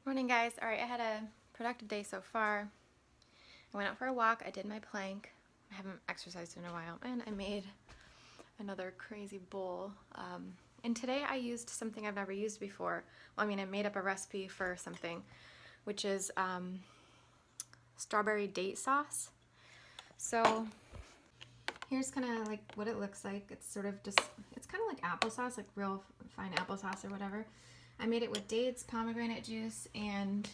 Morning, guys. All right, I had a productive day so far. I went out for a walk. I did my plank. I haven't exercised in a while, and I made another crazy bowl. And today I used something I've never used before. Well, I made up a recipe for something, which is strawberry date sauce. So here's kind of like what it looks like. It's sort of just, it's kind of like applesauce, like real fine applesauce or whatever. I made it with dates, pomegranate juice, and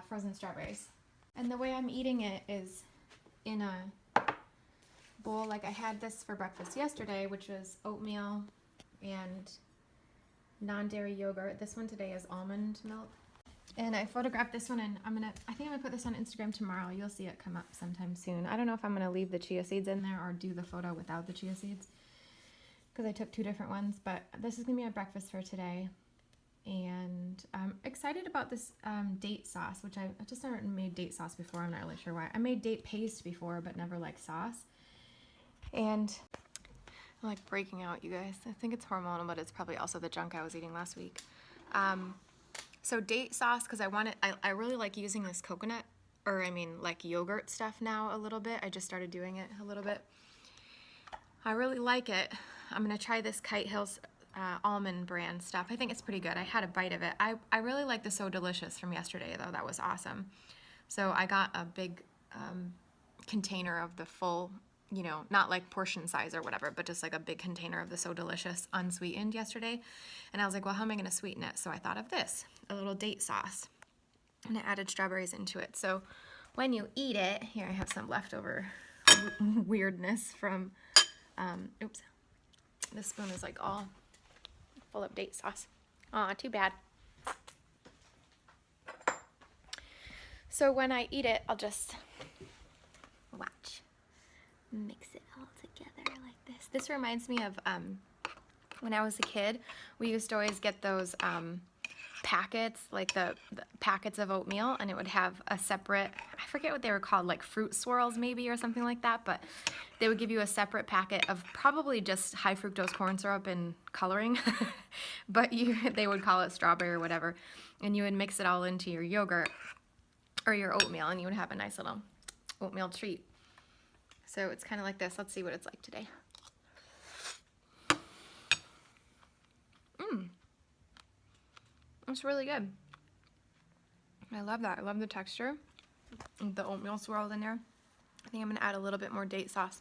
frozen strawberries. And the way I'm eating it is in a bowl. Like I had this for breakfast yesterday, which was oatmeal and non-dairy yogurt. This one today is almond milk. And I photographed this one, and I think I'm gonna put this on Instagram tomorrow. You'll see it come up sometime soon. I don't know if I'm gonna leave the chia seeds in there or do the photo without the chia seeds, because I took two different ones, but this is gonna be my breakfast for today. And I'm excited about this date sauce, which I just never made date sauce before. I'm not really sure why. I made date paste before, but never like sauce. And I'm like breaking out, you guys. I think it's hormonal, but it's probably also the junk I was eating last week. So date sauce, because I really like using this coconut, or like yogurt stuff now a little bit. I just started doing it a little bit. I really like it. I'm gonna try this Kite Hills almond brand stuff. I think it's pretty good. I had a bite of it. I really like the So Delicious from yesterday though. That was awesome. So I got a big container of the full, not like portion size or whatever, but just like a big container of the So Delicious unsweetened yesterday. And I was like, well, how am I gonna sweeten it? So I thought of this, a little date sauce. And I added strawberries into it. So when you eat it, here I have some leftover weirdness from oops, this spoon is like all full of date sauce. Aw, too bad. So when I eat it, I'll just watch, mix it all together like this. This reminds me of when I was a kid, we used to always get those packets, like the packets of oatmeal, and it would have a separate, I forget what they were called, like fruit swirls maybe or something like that, but they would give you a separate packet of probably just high fructose corn syrup and coloring, but they would call it strawberry or whatever, and you would mix it all into your yogurt or your oatmeal, and you would have a nice little oatmeal treat. So it's kind of like this. Let's see what it's like today. It's really good. I love that. I love the texture. The oatmeal swirled in there. I think I'm going to add a little bit more date sauce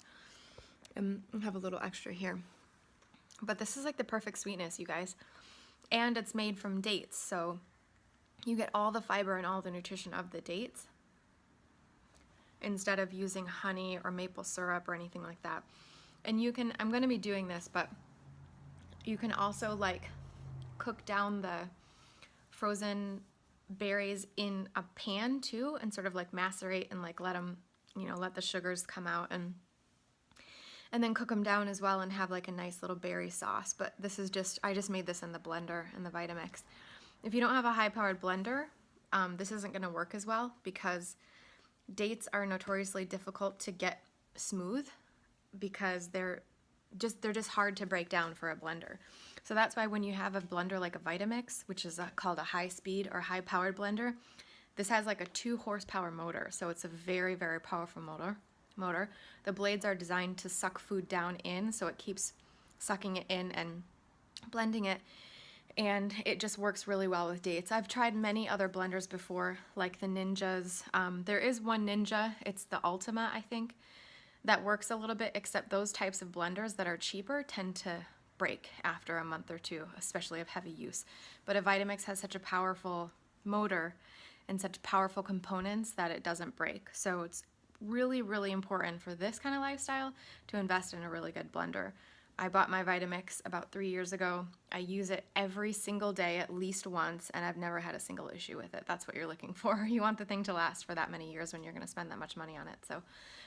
and have a little extra here. But this is like the perfect sweetness, you guys. And it's made from dates, so you get all the fiber and all the nutrition of the dates instead of using honey or maple syrup or anything like that. And you can, I'm going to be doing this, but you can also like cook down the frozen berries in a pan too, and sort of like macerate and like let them, let the sugars come out, and then cook them down as well and have like a nice little berry sauce. But this is just, I just made this in the blender, in the Vitamix. If you don't have a high-powered blender, this isn't going to work as well, because dates are notoriously difficult to get smooth because they're just hard to break down for a blender. So that's why when you have a blender like a Vitamix, which is called a high-speed or high-powered blender, this has like a 2-horsepower motor, so it's a very, very powerful motor. The blades are designed to suck food down in, so it keeps sucking it in and blending it, and it just works really well with dates. I've tried many other blenders before, like the Ninjas. There is one Ninja, it's the Ultima, I think, that works a little bit, except those types of blenders that are cheaper tend to break after a month or two, especially of heavy use. But a Vitamix has such a powerful motor and such powerful components that it doesn't break. So it's really, really important for this kind of lifestyle to invest in a really good blender. I bought my Vitamix about 3 years ago. I use it every single day at least once, and I've never had a single issue with it. That's what you're looking for. You want the thing to last for that many years when you're going to spend that much money on it. So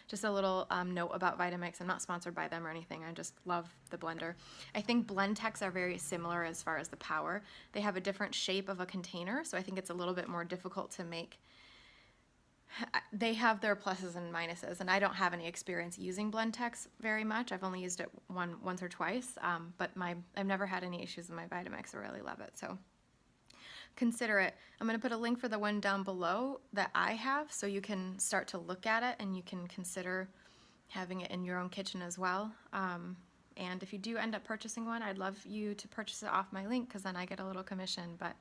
just a little note about Vitamix. I'm not sponsored by them or anything. I just love the blender. I think Blendtec's are very similar as far as the power. They have a different shape of a container, so I think it's a little bit more difficult to make. They have their pluses and minuses, and I don't have any experience using Blendtec's very much. I've only used it once or twice, but I've never had any issues with my Vitamix. I really love it. So consider it. I'm going to put a link for the one down below that I have so you can start to look at it and you can consider having it in your own kitchen as well. And if you do end up purchasing one, I'd love you to purchase it off my link because then I get a little commission, but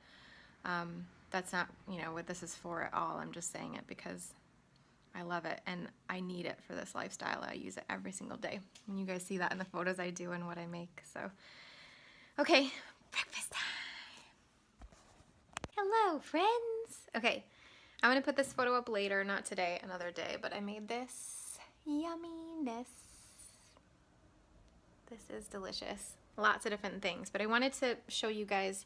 that's not, you know, what this is for at all. I'm just saying it because I love it and I need it for this lifestyle. I use it every single day. And you guys see that in the photos I do and what I make. So, okay, breakfast time. Hello, friends. Okay, I'm gonna put this photo up later, not today, another day, but I made this yumminess. This is delicious. Lots of different things, but I wanted to show you guys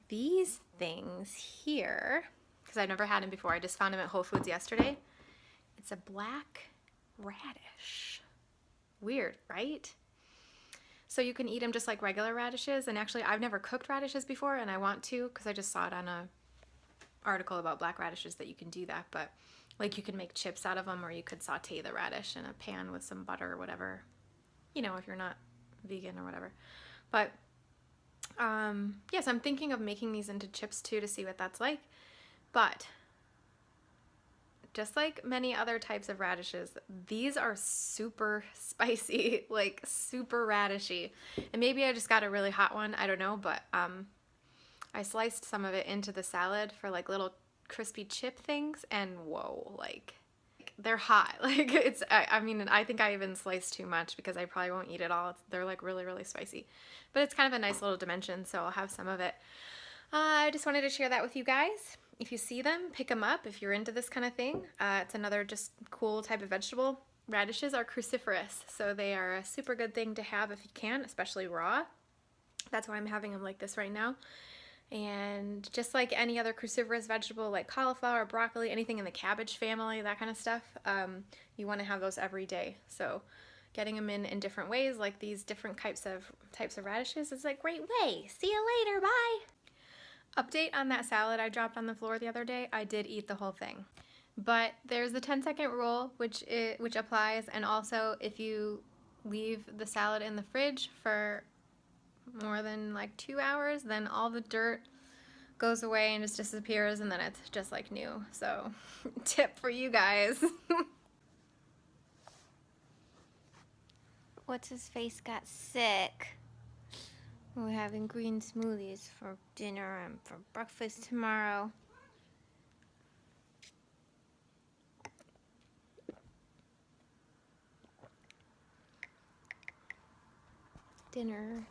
these things here because I've never had them before. I just found them at Whole Foods yesterday. It's a black radish. Weird, right? So you can eat them just like regular radishes, and actually I've never cooked radishes before and I want to because I just saw it on a article about black radishes that you can do that, but like you can make chips out of them or you could saute the radish in a pan with some butter or whatever, you know, if you're not vegan or whatever. But yes, I'm thinking of making these into chips too to see what that's like. But just like many other types of radishes, these are super spicy, like super radishy. And maybe I just got a really hot one, I don't know, but I sliced some of it into the salad for like little crispy chip things, and whoa, like they're hot. Like it's, I mean, I think I even sliced too much because I probably won't eat it all. They're like really, really spicy, but it's kind of a nice little dimension, so I'll have some of it. I just wanted to share that with you guys. If you see them, pick them up if you're into this kind of thing. It's another just cool type of vegetable. Radishes are cruciferous, so they are a super good thing to have if you can, especially raw. That's why I'm having them like this right now. And just like any other cruciferous vegetable like cauliflower, broccoli, anything in the cabbage family, that kind of stuff, you want to have those every day. So getting them in different ways, like these different types of radishes, is a great way. See you later, bye! Update on that salad I dropped on the floor the other day. I did eat the whole thing. But there's the 10-second rule which applies, and also if you leave the salad in the fridge for more than like 2 hours, then all the dirt goes away and just disappears, and then it's just like new. So tip for you guys. What's his face got sick? We're having green smoothies for dinner and for breakfast tomorrow. Dinner.